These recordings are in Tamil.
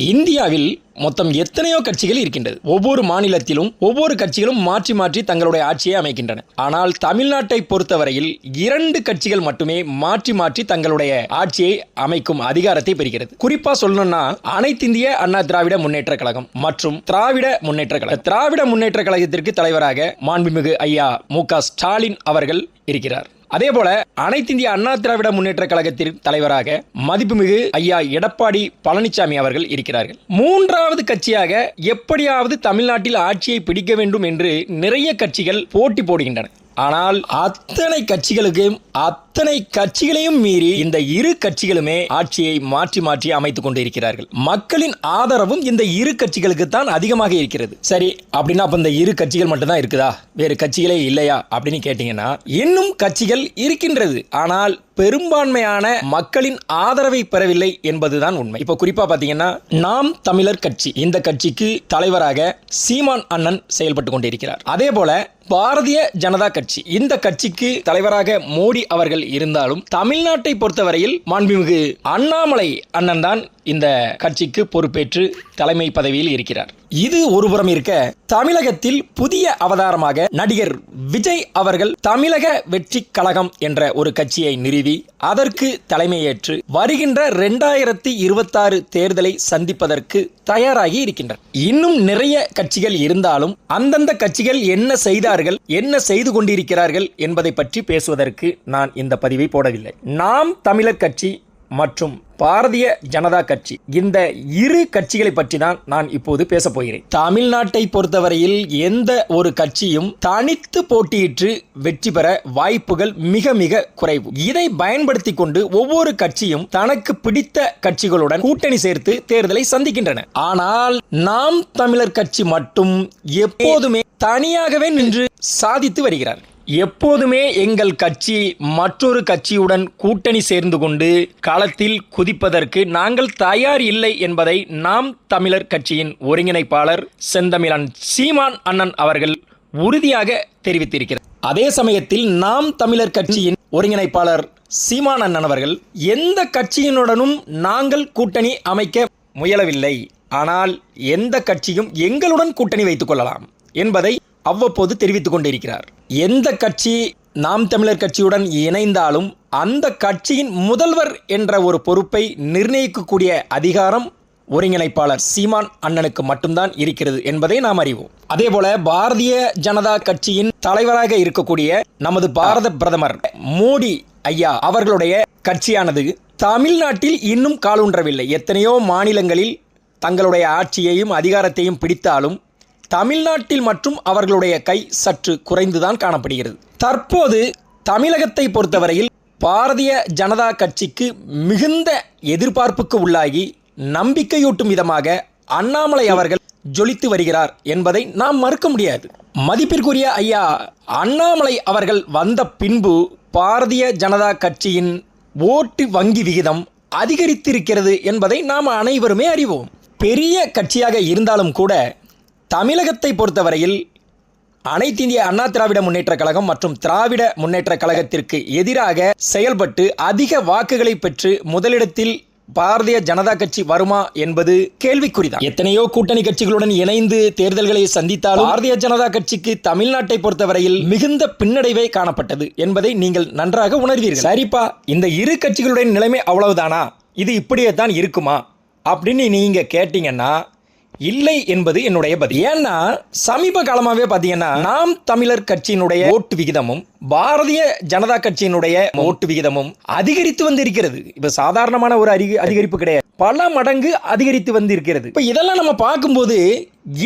இந்தியாவில் மொத்தம் எத்தனையோ கட்சிகள் இருக்கின்றது. ஒவ்வொரு மாநிலத்திலும் ஒவ்வொரு கட்சிகளும் மாற்றி மாற்றி தங்களுடைய ஆட்சியை அமைக்கின்றன. ஆனால் தமிழ்நாட்டை பொறுத்தவரையில் 2 கட்சிகள் மட்டுமே மாற்றி மாற்றி தங்களுடைய ஆட்சியை அமைக்கும் அதிகாரத்தை பெறுகிறது. குறிப்பா சொல்லணும்னா அனைத்திந்திய அண்ணா திராவிட முன்னேற்ற கழகம் மற்றும் திராவிட முன்னேற்ற கழகம். திராவிட முன்னேற்ற கழகத்திற்கு தலைவராக மாண்புமிகு ஐயா மு.க. ஸ்டாலின் அவர்கள் இருக்கிறார். அதேபோல அனைத்திந்திய அண்ணா திராவிட முன்னேற்ற கழகத்தின் தலைவராக மதிப்புமிகு ஐயா எடப்பாடி பழனிசாமி அவர்கள் இருக்கிறார்கள். 3வது கட்சியாக எப்படியாவது தமிழ்நாட்டில் ஆட்சியை பிடிக்க வேண்டும் என்று நிறைய கட்சிகள் போட்டி போடுகின்றன. ஆனால் அத்தனை கட்சிகளையும் மீறி இந்த 2 கட்சிகளுமே ஆட்சியை மாற்றி மாற்றி அமைத்துக் கொண்டு இருக்கிறார்கள். மக்களின் ஆதரவும் இந்த 2 கட்சிகளுக்கு தான் அதிகமாக இருக்கிறது. சரி, அப்படின்னா அப்ப இந்த 2 கட்சிகள் மட்டும்தான் இருக்குதா, வேறு கட்சிகளே இல்லையா அப்படின்னு கேட்டீங்கன்னா இன்னும் கட்சிகள் இருக்கின்றது. ஆனால் பெரும்பான்மையான மக்களின் ஆதரவை பெறவில்லை என்பதுதான் உண்மை. இப்ப குறிப்பா பாத்தீங்கன்னா நாம் தமிழர் கட்சி, இந்த கட்சிக்கு தலைவராக சீமான் அண்ணன் செயல்பட்டு கொண்டிருக்கிறார். அதே போல பாரதிய ஜனதா கட்சி, இந்த கட்சிக்கு தலைவராக மோடி அவர்கள் இருந்தாலும் தமிழ்நாட்டை பொறுத்தவரையில் மாண்புமிகு அண்ணாமலை அண்ணன் தான் இந்த கட்சிக்கு பொறுப்பேற்று தலைமை பதவியில் இருக்கிறார். இது ஒருபுறம் இருக்க, தமிழகத்தில் புதிய அவதாரமாக நடிகர் விஜய் அவர்கள் தமிழக வெற்றி கழகம் என்ற ஒரு கட்சியை நிறுவி அதற்கு தலைமையேற்று வருகின்ற 2026 தேர்தலை சந்திப்பதற்கு தயாராகி இருக்கின்றனர். இன்னும் நிறைய கட்சிகள் இருந்தாலும் அந்தந்த கட்சிகள் என்ன செய்தார்கள், என்ன செய்து கொண்டிருக்கிறார்கள் என்பதை பற்றி பேசுவதற்கு நான் இந்த பதிவை போடவில்லை. நாம் தமிழர் கட்சி மற்றும் பாரதிய ஜனதா கட்சி, இந்த 2 கட்சிகளை பற்றி தான் நான் இப்போது பேச போகிறேன். தமிழ்நாட்டை பொறுத்தவரையில் எந்த ஒரு கட்சியும் தனித்து போட்டியிட்டு வெற்றி பெற வாய்ப்புகள் மிக மிக குறைவு. இதை பயன்படுத்தி கொண்டு ஒவ்வொரு கட்சியும் தனக்கு பிடித்த கட்சிகளுடன் கூட்டணி சேர்த்து தேர்தலை சந்திக்கின்றன. ஆனால் நாம் தமிழர் கட்சி மட்டும் எப்போதுமே தனியாகவே நின்று சாதித்து வருகிறார். எப்போதுமே எங்கள் கட்சி மற்றொரு கட்சியுடன் கூட்டணி சேர்ந்து கொண்டு களத்தில் குதிப்பதற்கு நாங்கள் தயார் இல்லை என்பதை நாம் தமிழர் கட்சியின் ஒருங்கிணைப்பாளர் செந்தமிழன் சீமான் அண்ணன் அவர்கள் உறுதியாக தெரிவித்திருக்கிறார். அதே சமயத்தில் நாம் தமிழர் கட்சியின் ஒருங்கிணைப்பாளர் சீமான் அண்ணன் அவர்கள் எந்த கட்சியினுடனும் நாங்கள் கூட்டணி அமைக்க முயலவில்லை, ஆனால் எந்த கட்சியும் எங்களுடன் கூட்டணி வைத்துக் கொள்ளலாம் என்பதை அவ்வப்போது தெரிவித்துக் கொண்டிருக்கிறார். எந்த கட்சி நாம் தமிழர் கட்சியுடன் இணைந்தாலும் அந்த கட்சியின் முதல்வர் என்ற ஒரு பொறுப்பை நிர்ணயிக்கக்கூடிய அதிகாரம் ஒருங்கிணைப்பாளர் சீமான் அண்ணனுக்கு மட்டும்தான் இருக்கிறது என்பதை நாம் அறிவோம். அதேபோல பாரதிய ஜனதா கட்சியின் தலைவராக இருக்கக்கூடிய நமது பாரத பிரதமர் மோடி ஐயா அவர்களுடைய கட்சியானது தமிழ்நாட்டில் இன்னும் காலூன்றவில்லை. எத்தனையோ மாநிலங்களில் தங்களுடைய ஆட்சியையும் அதிகாரத்தையும் பிடித்தாலும் தமிழ்நாட்டில் மற்றும் அவர்களுடைய கை சற்று குறைந்துதான் காணப்படுகிறது. தற்போது தமிழகத்தை பொறுத்தவரையில் பாரதிய ஜனதா கட்சிக்கு மிகுந்த எதிர்பார்ப்புக்கு உள்ளாகி நம்பிக்கையூட்டும் விதமாக அண்ணாமலை அவர்கள் ஜொலித்து வருகிறார் என்பதை நாம் மறுக்க முடியாது. மதிப்பிற்குரிய ஐயா அண்ணாமலை அவர்கள் வந்த பின்பு பாரதிய ஜனதா கட்சியின் ஓட்டு வங்கி விகிதம் அதிகரித்திருக்கிறது என்பதை நாம் அனைவருமே அறிவோம். பெரிய கட்சியாக இருந்தாலும் கூட தமிழகத்தை பொறுத்தவரையில் அனைத்திந்திய அண்ணா திராவிட முன்னேற்ற கழகம் மற்றும் திராவிட முன்னேற்ற கழகத்திற்கு எதிராக செயல்பட்டு அதிக வாக்குகளை பெற்று முதலிடத்தில் பாரதிய ஜனதா கட்சி வருமா என்பது கேள்விக்குறிதான். எத்தனையோ கூட்டணி கட்சிகளுடன் இணைந்து தேர்தல்களை சந்தித்தாலும் பாரதிய ஜனதா கட்சிக்கு தமிழ்நாட்டை பொறுத்தவரையில் மிகுந்த பின்னடைவே காணப்பட்டது என்பதை நீங்கள் நன்றாக உணர்வீர்கள். சரிப்பா, இந்த 2 கட்சிகளுடைய நிலைமை அவ்வளவுதானா, இது இப்படியே தான் இருக்குமா அப்படின்னு நீங்க கேட்டீங்கன்னா இல்லை என்பது என்னுடைய பதில். ஏன்னா சமீப காலமாகவே பார்த்தீங்கன்னா நாம் தமிழர் கட்சியினுடைய ஓட்டு விகிதமும் பாரதிய ஜனதா கட்சியினுடைய ஓட்டு விகிதமும் அதிகரித்து வந்திருக்கிறது. இப்ப சாதாரணமான ஒரு அதிகரிப்பு கிடையாது, பல மடங்கு அதிகரித்து வந்திருக்கிறது. இப்ப இதெல்லாம் நம்ம பார்க்கும்போது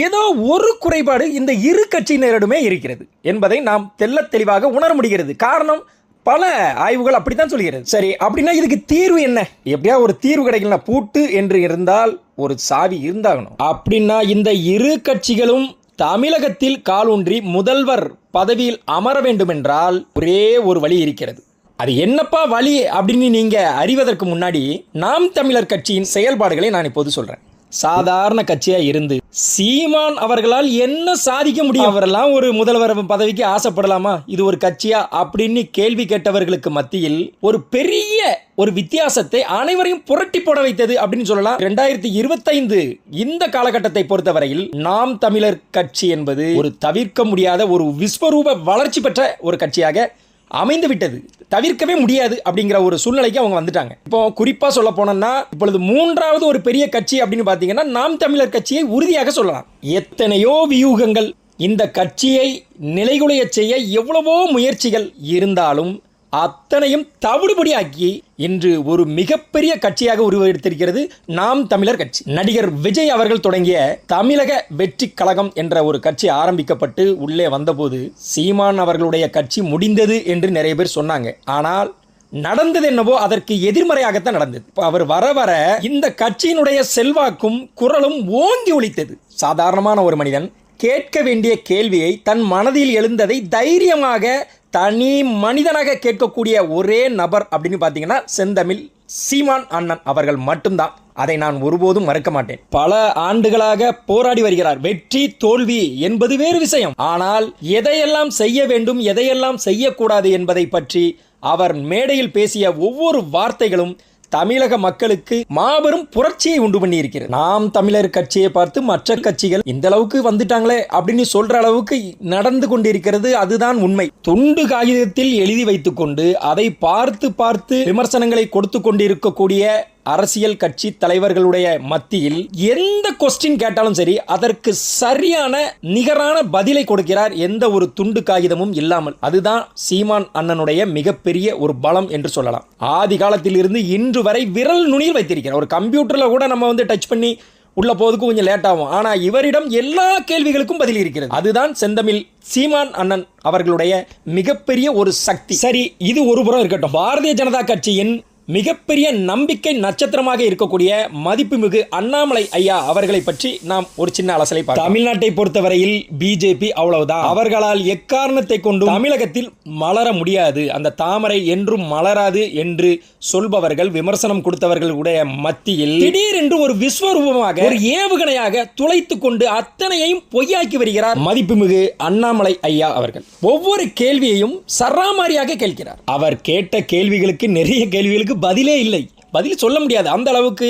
ஏதோ ஒரு குறைபாடு இந்த 2 கட்சியினரிடமே இருக்கிறது என்பதை நாம் தெள்ள தெளிவாக உணர முடிகிறது. காரணம், பல ஆய்வுகள் அப்படித்தான் சொல்கிறது. சரி, அப்படின்னா இதுக்கு தீர்வு என்ன? எப்படியா ஒரு தீர்வு கிடைக்கல, பூட்டு என்று இருந்தால் ஒரு சாவி இருந்தாகணும். அப்படின்னா இந்த 2 கட்சிகளும் தமிழகத்தில் காலூன்றி முதல்வர் பதவியில் அமர வேண்டும் என்றால் ஒரே ஒரு வழி இருக்கிறது. அது என்னப்பா வழி அப்படின்னு நீங்க அறிவதற்கு முன்னாடி நாம் தமிழர் கட்சியின் செயல்பாடுகளை நான் இப்போது சொல்றேன். சாதாரண கட்சியா இருந்து சீமான் அவர்களால் என்ன சாதிக்க முடியும்? அவரெல்லாம் ஒரு முதல்வர் பதவிக்கு ஆசைப்படலாமா? இது ஒரு கட்சியா அப்படின்னு கேள்வி கேட்டவர்களுக்கு மத்தியில் ஒரு பெரிய ஒரு வித்தியாசத்தை அனைவரையும் புரட்டி போட வைத்தது அப்படின்னு சொல்லலாம். 2025 இந்த காலகட்டத்தை பொறுத்தவரையில் நாம் தமிழர் கட்சி என்பது ஒரு தவிர்க்க முடியாத ஒரு விஸ்வரூப வளர்ச்சி பெற்ற ஒரு கட்சியாக அமைந்து விட்டது. தவிர்க்கவே முடியாது அப்படிங்கிற ஒரு சூழ்நிலைக்கு அவங்க வந்துட்டாங்க. இப்போ குறிப்பா சொல்ல போனோம்னா இப்பொழுது மூன்றாவது ஒரு பெரிய கட்சி அப்படின்னு பாத்தீங்கன்னா நாம் தமிழர் கட்சியை உறுதியாக சொல்லலாம். எத்தனையோ வியூகங்கள் இந்த கட்சியை நிலைகுலைய செய்ய எவ்வளவோ முயற்சிகள் இருந்தாலும் அத்தனையும் தவிடுபடியாக்கி இன்று ஒரு மிகப்பெரிய கட்சியாக உருவெடுத்திருக்கிறது நாம் தமிழர் கட்சி. நடிகர் விஜய் அவர்கள் தொடங்கிய தமிழக வெற்றி கழகம் என்ற ஒரு கட்சி ஆரம்பிக்கப்பட்டு உள்ளே வந்தபோது சீமான் அவர்களுடைய கட்சி முடிந்தது என்று நிறைய பேர் சொன்னாங்க. ஆனால் நடந்தது என்னவோ அதற்கு எதிர்மறையாகத்தான் நடந்தது. அவர் வர வர இந்த கட்சியினுடைய செல்வாக்கும் குரலும் ஓங்கி ஒலித்தது. சாதாரணமான ஒரு மனிதன் கேட்க வேண்டிய கேள்வியை தன் மனதில் எழுந்ததை தைரியமாக தனி மனிதனாக கேட்கக்கூடிய ஒரே நபர் அப்படின்னு பார்த்தீங்கன்னா செந்தமிழ் சீமான் அண்ணன் அவர்கள் மட்டும்தான். அதை நான் ஒருபோதும் மறக்க மாட்டேன். பல ஆண்டுகளாக போராடி வருகிறார். வெற்றி தோல்வி என்பது வேறு விஷயம். ஆனால் எதையெல்லாம் செய்ய வேண்டும் எதையெல்லாம் செய்யக்கூடாது என்பதை பற்றி அவர் மேடையில் பேசிய ஒவ்வொரு வார்த்தைகளும் தமிழக மக்களுக்கு மாபெரும் புரட்சியை உண்டு பண்ணி இருக்கிறது. நாம் தமிழர் கட்சியை பார்த்து மற்ற கட்சிகள் இந்த அளவுக்கு வந்துட்டாங்களே அப்படின்னு சொல்ற அளவுக்கு நடந்து கொண்டிருக்கிறது. அதுதான் உண்மை. துண்டு காகிதத்தில் எழுதி வைத்துக் கொண்டு அதை பார்த்து பார்த்து விமர்சனங்களை கொடுத்து கொண்டிருக்கக்கூடிய அரசியல் கட்சி தலைவர்களுடைய மத்தியில் எந்த கொஸ்டின் கேட்டாலும் சரி அதற்கு சரியான நிகரான பதிலை கொடுக்கிறார், எந்த ஒரு துண்டு காகிதமும் இல்லாமல். அதுதான் சீமான் அண்ணனுடைய மிகப்பெரிய ஒரு பலம் என்று சொல்லலாம். ஆதி காலத்தில் இருந்து இன்று வரை விரல் நுனியில் வைத்திருக்கிறார். ஒரு கம்ப்யூட்டர்ல கூட நம்ம டச் பண்ணி உள்ள போதுக்கு கொஞ்சம் லேட் ஆகும். ஆனா இவரிடம் எல்லா கேள்விகளுக்கும் பதில் இருக்கிறது. அதுதான் செந்தமிழ் சீமான் அண்ணன் அவர்களுடைய மிகப்பெரிய ஒரு சக்தி. சரி, இது ஒரு புறம் இருக்கட்டும். பாரதிய ஜனதா கட்சியின் மிகப்பெரிய நம்பிக்கை நட்சத்திரமாக இருக்கக்கூடிய மதிப்புமிகு அண்ணாமலை ஐயா அவர்களை பற்றி நாம் ஒரு சின்ன அலசலை பார்க்கலாம். தமிழ்நாட்டை பொறுத்தவரையில் பிஜேபி அவ்வளவுதான். அவர்களால் எக்காரணத்தை கொண்டு தமிழகத்தில் மலர முடியாது, அந்த தாமரை என்றும் மலராது என்று சொல்பவர்கள், விமர்சனம் கொடுத்தவர்களுடைய மத்தியில் திடீரென்று ஒரு விஸ்வரூபமாக ஒரு ஏவுகணையாக துளைத்துக் கொண்டு அத்தனையையும் பொய்யாக்கி வருகிறார் மதிப்புமிகு அண்ணாமலை ஐயா அவர்கள். ஒவ்வொரு கேள்வியையும் சராமாரியாக கேட்கிறார். அவர் கேட்ட கேள்விகளுக்கு நிறைய கேள்விகளுக்கு பதிலே இல்லை, பதில் சொல்ல முடியாது. அந்த அளவுக்கு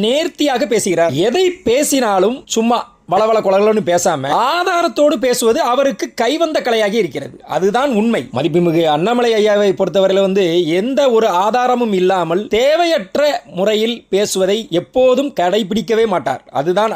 நேர்த்தியாக பேசுகிறார். எதை பேசினாலும் சும்மா வளவள குளன்னு பேசாம ஆதாரத்தோடு பேசுவது அவருக்கு கைவந்த கலையாகி இருக்கிறது. அதுதான் உண்மை. மதிப்புமிகு அண்ணாமலை ஐயாவை பொறுத்தவரையில் எந்த ஒரு ஆதாரமும் இல்லாமல் தேவையற்ற முறையில் பேசுவதை எப்போதும் கடைபிடிக்கவே மாட்டார். அதுதான்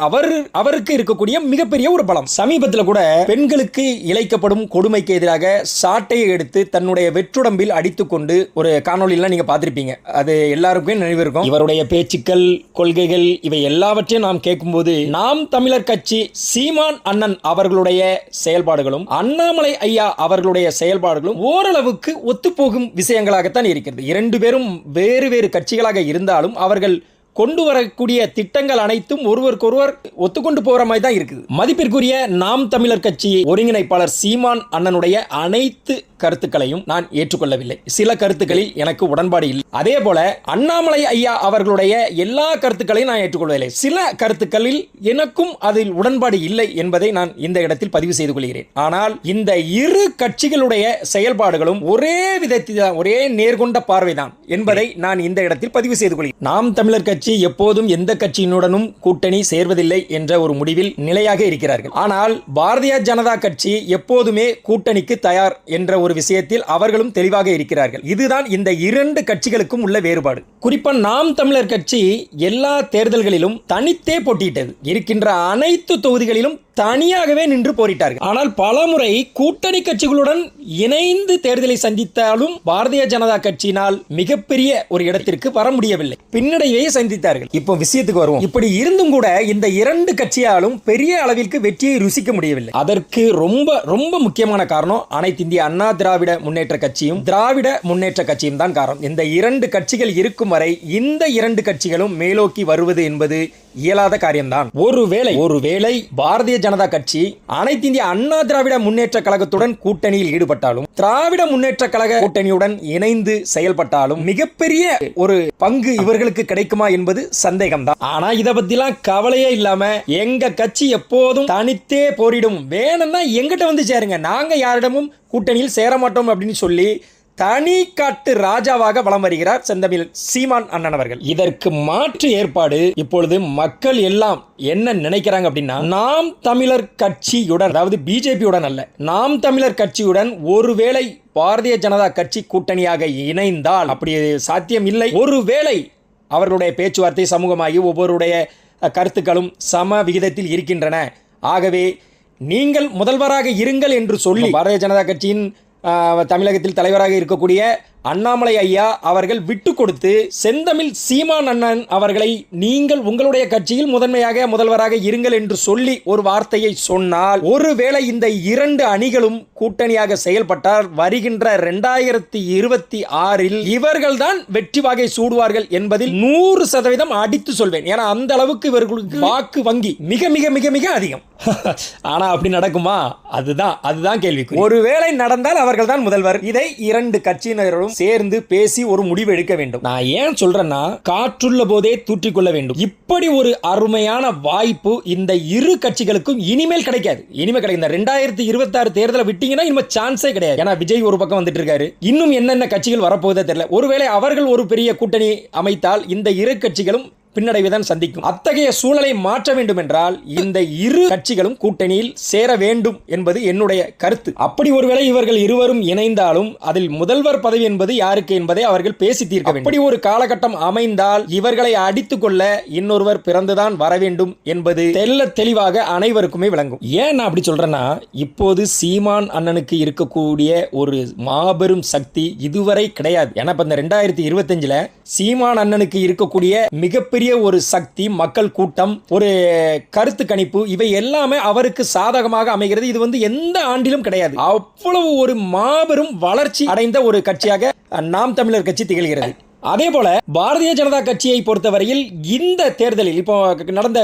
அவருக்கு இருக்கக்கூடிய மிகப்பெரிய ஒரு பலம். சமீபத்தில் கூட பெண்களுக்கு இழைக்கப்படும் கொடுமைக்கு எதிராக சாட்டையை எடுத்து தன்னுடைய வெற்றுடம்பில் அடித்துக் கொண்டு ஒரு காணொலியெல்லாம் நீங்க பார்த்திருப்பீங்க. அது எல்லாருக்கும் நினைவிருக்கும். இவருடைய பேச்சுக்கள், கொள்கைகள் இவை எல்லாவற்றையும் நாம் கேட்கும்போது நாம் தமிழர் கட்சி சீமான் அண்ணன் அவர்களுடைய செயல்பாடுகளும் அண்ணாமலை ஐயா அவர்களுடைய செயல்பாடுகளும் ஓரளவுக்கு ஒத்துப்போகும் விஷயங்களாகத்தான் இருக்கிறது. இரண்டு பேரும் வேறு வேறு கட்சிகளாக இருந்தாலும் அவர்கள் கொண்டு வரக்கூடிய திட்டங்கள் அனைத்தும் ஒருவருக்கொருவர் ஒத்துக்கொண்டு போற மாதிரி தான் இருக்குது. மதிப்பிற்குரிய நாம் தமிழர் கட்சி ஒருங்கிணைப்பாளர் சீமான் அண்ணனுடைய அனைத்து கருத்துக்களையும் நான் ஏற்றுக்கொள்ளவில்லை. சில கருத்துக்களில் எனக்கு உடன்பாடு இல்லை. அதே போல அண்ணாமலை ஐயா அவர்களுடைய எல்லா கருத்துக்களையும் நான் ஏற்றுக்கொள்ளவில்லை. சில கருத்துக்களில் எனக்கும் அதில் உடன்பாடு இல்லை என்பதை நான் இந்த இடத்தில் பதிவு செய்து கொள்கிறேன். ஆனால் இந்த இரு கட்சிகளுடைய செயல்பாடுகளும் ஒரே விதத்தில், ஒரே நேர்கொண்ட பார்வைதான் என்பதை நான் இந்த இடத்தில் பதிவு செய்து கொள்கிறேன். நாம் தமிழர் கட்சி எப்போதும் எந்த கட்சியினுடனும் கூட்டணி சேர்வதில்லை என்ற ஒரு முடிவில் நிலையாக இருக்கிறார்கள். ஆனால் பாரதிய ஜனதா கட்சி எப்போதுமே கூட்டணிக்கு தயார் என்ற ஒரு விஷயத்தில் அவர்களும் தெளிவாக இருக்கிறார்கள். இதுதான் இந்த இரண்டு கட்சிகளுக்கும் உள்ள வேறுபாடு. குறிப்பா நாம் தமிழர் கட்சி எல்லா தேர்தல்களிலும் தனித்தே போட்டியிட்டது. இருக்கின்ற அனைத்து தொகுதிகளிலும் தனியாகவே நின்று போரிட்டார்கள். ஆனால் பலமுறை கூட்டணி கட்சிகளுடன் இணைந்து தேர்தலை சந்தித்தாலும் பாரதிய ஜனதா கட்சியினால் மிகப்பெரிய ஒரு இடத்திற்கு வர முடியவில்லை. பின்னடைவை சந்தித்தார்கள். இப்போ விஷயத்துக்கு வருவோம். இப்படி இருந்தும் கூட இந்த இரண்டு கட்சியாலும் பெரிய அளவிற்கு வெற்றியை ருசிக்க முடியவில்லை. அதற்கு ரொம்ப ரொம்ப முக்கியமான காரணம் அனைத்து இந்திய அண்ணா திராவிட முன்னேற்ற கட்சியும் திராவிட முன்னேற்ற கட்சியும் தான் காரணம். இந்த இரண்டு கட்சிகள் இருக்கும் வரை இந்த இரண்டு கட்சிகளும் மேலோக்கி வருவது என்பது இயலாத காரியம்தான். ஒருவேளை பாரதிய ஜனதா கட்சி அனைத்து இந்திய அண்ணா திராவிட முன்னேற்ற கழகத்துடன் கூட்டணியில் ஈடுபட்டாலும் திராவிட முன்னேற்ற கழக கூட்டணியுடன் இணைந்து செயல்பட்டாலும் மிகப்பெரிய ஒரு பங்கு இவர்களுக்கு கிடைக்குமா என்பது சந்தேகம்தான். ஆனா இதை பத்திலாம் கவலையே இல்லாம எங்க கட்சி எப்போதும் தனித்தே போரிடும், வேணும்னா எங்கிட்ட வந்து சேருங்க, நாங்க யாரிடமும் கூட்டணியில் சேர மாட்டோம் அப்படின்னு சொல்லி தனி காட்டு ராஜாவாக வலம் வருகிறார் செந்தமிழ் சீமான் அண்ணன் அவர்கள். இதற்கு மாற்று ஏற்பாடு இப்பொழுது மக்கள் எல்லாம் என்ன நினைக்கிறாங்க அப்படின்னா, நாம் தமிழர் கட்சியுடன், அதாவது பிஜேபியுடன் அல்ல, நாம் தமிழர் கட்சியுடன் ஒருவேளை பாரதிய ஜனதா கட்சி கூட்டணியாக இணைந்தால், அப்படி சாத்தியம் இல்லை, ஒருவேளை அவர்களுடைய பேச்சுவார்த்தை சமூகமாகி ஒவ்வொருடைய கருத்துக்களும் சம விகிதத்தில் இருக்கின்றன, ஆகவே நீங்கள் முதல்வராக இருங்கள் என்று சொல்லி பாரதிய ஜனதா கட்சியின் தமிழகத்தில் தலைவராக இருக்கக்கூடிய அண்ணாமலை ஐயா அவர்கள் விட்டு கொடுத்து செந்தமிழ் சீமான் அண்ணன் அவர்களை நீங்கள் உங்களுடைய கட்சியில் முதன்மையாக முதல்வராக இருங்கள் என்று சொல்லி ஒரு வார்த்தையை சொன்னால், ஒருவேளை இந்த இரண்டு அணிகளும் கூட்டணியாக செயல்பட்டால் வருகின்ற 2026 இவர்கள்தான் வெற்றி வாகை சூடுவார்கள் என்பதில் 100% அடித்து சொல்வேன். ஏன்னா அந்த அளவுக்கு இவர்களுக்கு வாக்கு வங்கி மிக மிக மிக மிக அதிகம். ஆனா அப்படி நடக்குமா? அதுதான் கேள்வி. ஒருவேளை நடந்தால் அவர்கள் தான் முதல்வர். இதை இரண்டு கட்சியினரும் சேர்ந்து பேசி ஒரு முடிவு எடுக்க வேண்டும். நான் ஏன் சொல்றேன்னா, காற்றுள்ள போதே தூற்றிக்கொள்ள வேண்டும். இப்படி ஒரு அருமையான வாய்ப்பு இந்த இரு கட்சிகளுக்கும் இனிமேல் கிடைக்காது. இனிமேல் கிடைக்கும். இந்த 2026 தேர்தலை விட்டீங்கன்னா இனிமே சான்ஸே கிடையாது. ஏன்னா விஜய் ஒரு பக்கம் வந்துட்டு இருக்காரு, இன்னும் என்னென்ன கட்சிகள் வரப்போகுதோ தெரியல. ஒருவேளை அவர்கள் ஒரு பெரிய கூட்டணி அமைத்தால் இந்த இரு கட்சிகளும் பின்னடைவுதான் சந்திக்கும். அத்தகைய சூழலை மாற்ற வேண்டும் என்றால் இந்த இரு கட்சிகளும் கூட்டணியில் சேர வேண்டும் என்பது என்னுடைய கருத்து. அப்படி ஒருவேளை இவர்கள் இருவரும் இணைந்தாலும் அதில் முதல்வர் பதவி என்பது யாருக்கு என்பதை அவர்கள் பேசி தீர்க்க வேண்டும். அப்படி ஒரு காலகட்டம் அமைந்தால் இவர்களை அடித்துக் கொள்ள இன்னொருவர் பிறந்துதான் வர வேண்டும் என்பது தெல்ல தெளிவாக அனைவருக்குமே விளங்கும். ஏன் நான் அப்படி சொல்றேன்னா, இப்போது சீமான் அண்ணனுக்கு இருக்கக்கூடிய ஒரு மாபெரும் சக்தி இதுவரை கிடையாது. ஏன்னா இப்ப இந்த 2025 சீமான் அண்ணனுக்கு இருக்கக்கூடிய மிகப்பெரிய ஒரு சக்தி, மக்கள் கூட்டம், ஒரு கருத்து கணிப்பு, இவை எல்லாமே அவருக்கு சாதகமாக அமைகிறது. இது எந்த ஆண்டிலும் கிடையாது. அவ்வளவு ஒரு மாபெரும் வளர்ச்சி அடைந்த ஒரு கட்சியாக நாம் தமிழர் கட்சி திகழ்கிறது. அதே போல பாரதிய ஜனதா கட்சியை பொறுத்தவரையில் இந்த தேர்தலில் இப்போ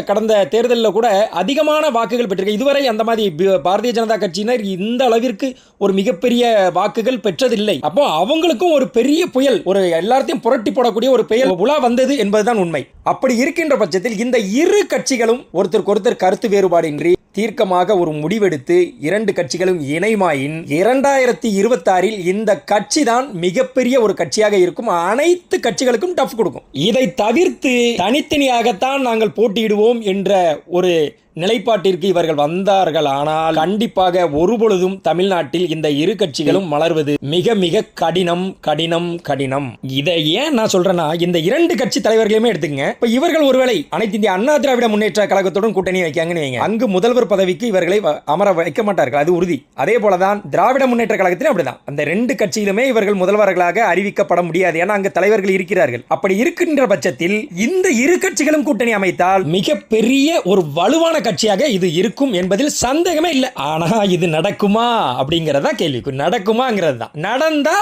கடந்த தேர்தலில் கூட அதிகமான வாக்குகள் பெற்றிருக்கு. இதுவரை அந்த மாதிரி பாரதிய ஜனதா கட்சியினர் இந்த அளவிற்கு ஒரு மிகப்பெரிய வாக்குகள் பெற்றதில்லை. அப்போ அவங்களுக்கும் ஒரு பெரிய புயல், ஒரு எல்லாத்தையும் புரட்டி போடக்கூடிய ஒரு புயல் உலா வந்தது என்பதுதான் உண்மை. அப்படி இருக்கின்ற பட்சத்தில் இந்த இரு கட்சிகளும் ஒருத்தருக்கு ஒருத்தர் கருத்து வேறுபாடின்றி தீர்க்கமாக ஒரு முடிவெடுத்து இரண்டு கட்சிகளும் இணைமாயின் 2026 இந்த கட்சி தான் மிகப்பெரிய ஒரு கட்சியாக இருக்கும். அனைத்து கட்சிகளுக்கும் டஃப் கொடுக்கும். இதை தவிர்த்து தனித்தனியாகத்தான் நாங்கள் போட்டியிடுவோம் என்ற ஒரு நிலைப்பாட்டிற்கு இவர்கள் வந்தார்கள். ஆனால் கண்டிப்பாக ஒருபொழுதும் தமிழ்நாட்டில் இந்த இரு கட்சிகளும் மலர்வது மிக மிக கடினம் கடினம் கடினம். இதை ஏன் நான் சொல்றேன்னா, இந்த இரண்டு கட்சி தலைவர்களையுமே எடுத்துங்க. இப்ப இவர்கள் ஒருவேளை அனைத்து இந்திய அண்ணா திராவிட முன்னேற்ற கழகத்துடன் கூட்டணி வைக்காங்கன்னு வைங்க, அங்கு முதல்வர் பதவிக்கு இவர்களை அமர வைக்க மாட்டார்கள், அது உறுதி. அதே போலதான் திராவிட முன்னேற்ற கழகத்திலும் அப்படிதான். அந்த ரெண்டு கட்சியிலுமே இவர்கள் முதல்வர்களாக அறிவிக்கப்பட முடியாது. ஏன்னா அங்கு தலைவர்கள் இருக்கிறார்கள். அப்படி இருக்கின்ற பட்சத்தில் இந்த இரு கட்சிகளும் கூட்டணி அமைத்தால் மிகப்பெரிய ஒரு வலுவான கட்சியாக இது இருக்கும் என்பதில் சந்தேகமே இல்லை. ஆனா இது நடக்குமா அப்படிங்கறதா கேள்வி. நடக்குமாங்கிறது தான். நடந்தா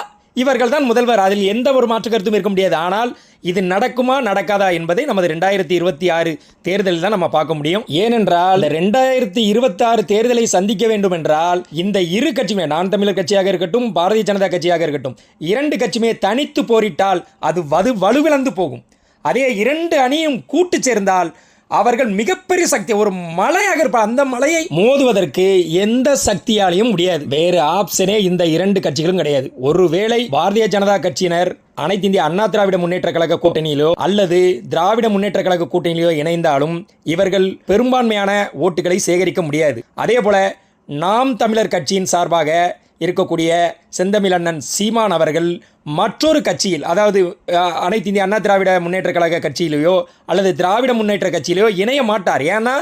இவர்கள் தான் முதல்வர், அதில் எந்த ஒரு மாற்று கருத்தும் இருக்க முடியாது. ஆனால் இது நடக்குமா நடக்காதா என்பதை நமது 2026 தேர்தலில் தான் நம்ம பார்க்க முடியும். ஏனென்றால் 2026 தேர்தலை சந்திக்க வேண்டும் என்றால் இந்த இரு கட்சியுமே, நான் தமிழர் கட்சியாக இருக்கட்டும், பாரதிய ஜனதா கட்சியாக இருக்கட்டும், இரண்டு கட்சியுமே தனித்து போரிட்டால் அது வலுவிழந்து போகும். அதே இரண்டு அணியும் கூட்டு சேர்ந்தால் அவர்கள் மிகப்பெரிய சக்தி, ஒரு மலையாக இருப்பார். அந்த மலையை மோதுவதற்கு எந்த சக்தியாலையும் முடியாது. வேறு ஆப்ஷனே இந்த இரண்டு கட்சிகளும் கிடையாது. ஒருவேளை பாரதிய ஜனதா கட்சியினர் அனைத்து இந்திய அண்ணா திராவிட முன்னேற்ற கழக கூட்டணியிலோ அல்லது திராவிட முன்னேற்ற கழக கூட்டணியிலோ இணைந்தாலும் இவர்கள் பெரும்பான்மையான ஓட்டுகளை சேகரிக்க முடியாது. அதே போல நாம் தமிழர் கட்சியின் சார்பாக இருக்கக்கூடிய செந்தமிழ் அண்ணன் சீமான் அவர்கள் மற்றொரு கட்சியில், அதாவது அனைத்து இந்திய அண்ணா திராவிட முன்னேற்ற கழக கட்சியிலேயோ அல்லது திராவிட முன்னேற்ற கட்சியிலேயோ இணைய மாட்டார். ஏன்னா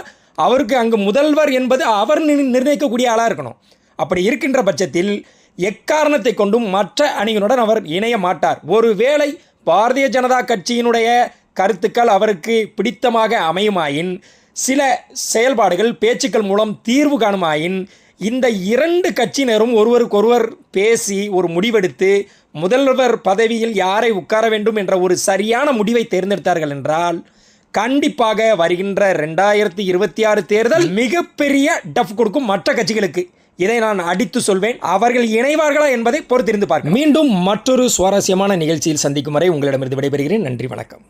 அவருக்கு அங்கு முதல்வர் என்பது அவர் நிர்ணயிக்கக்கூடிய ஆளாக இருக்கணும். அப்படி இருக்கின்ற பட்சத்தில் எக்காரணத்தை கொண்டும் மற்ற அணியினுடன் அவர் இணைய மாட்டார். ஒருவேளை பாரதிய ஜனதா கட்சியினுடைய கருத்துக்கள் அவருக்கு பிடித்தமாக அமையுமாயின், சில செயல்பாடுகள் பேச்சுக்கள் மூலம் தீர்வு காணுமாயின், இந்த இரண்டு கட்சியினரும் ஒருவருக்கொருவர் பேசி ஒரு முடிவெடுத்து முதல்வர் பதவியில் யாரை உட்கார வேண்டும் என்ற ஒரு சரியான முடிவை தேர்ந்தெடுத்தார்கள் என்றால் கண்டிப்பாக வருகின்ற 2026 தேர்தல் மிகப்பெரிய டஃப் கொடுக்கும் மற்ற கட்சிகளுக்கு. இதை நான் அடித்து சொல்வேன். அவர்கள் இணைவார்களா என்பதை பொறுத்திருந்து பார்க்க. மீண்டும் மற்றொரு சுவாரஸ்யமான நிகழ்ச்சியில் சந்திக்கும் வரை உங்களிடமிருந்து விடைபெறுகிறேன். நன்றி, வணக்கம்.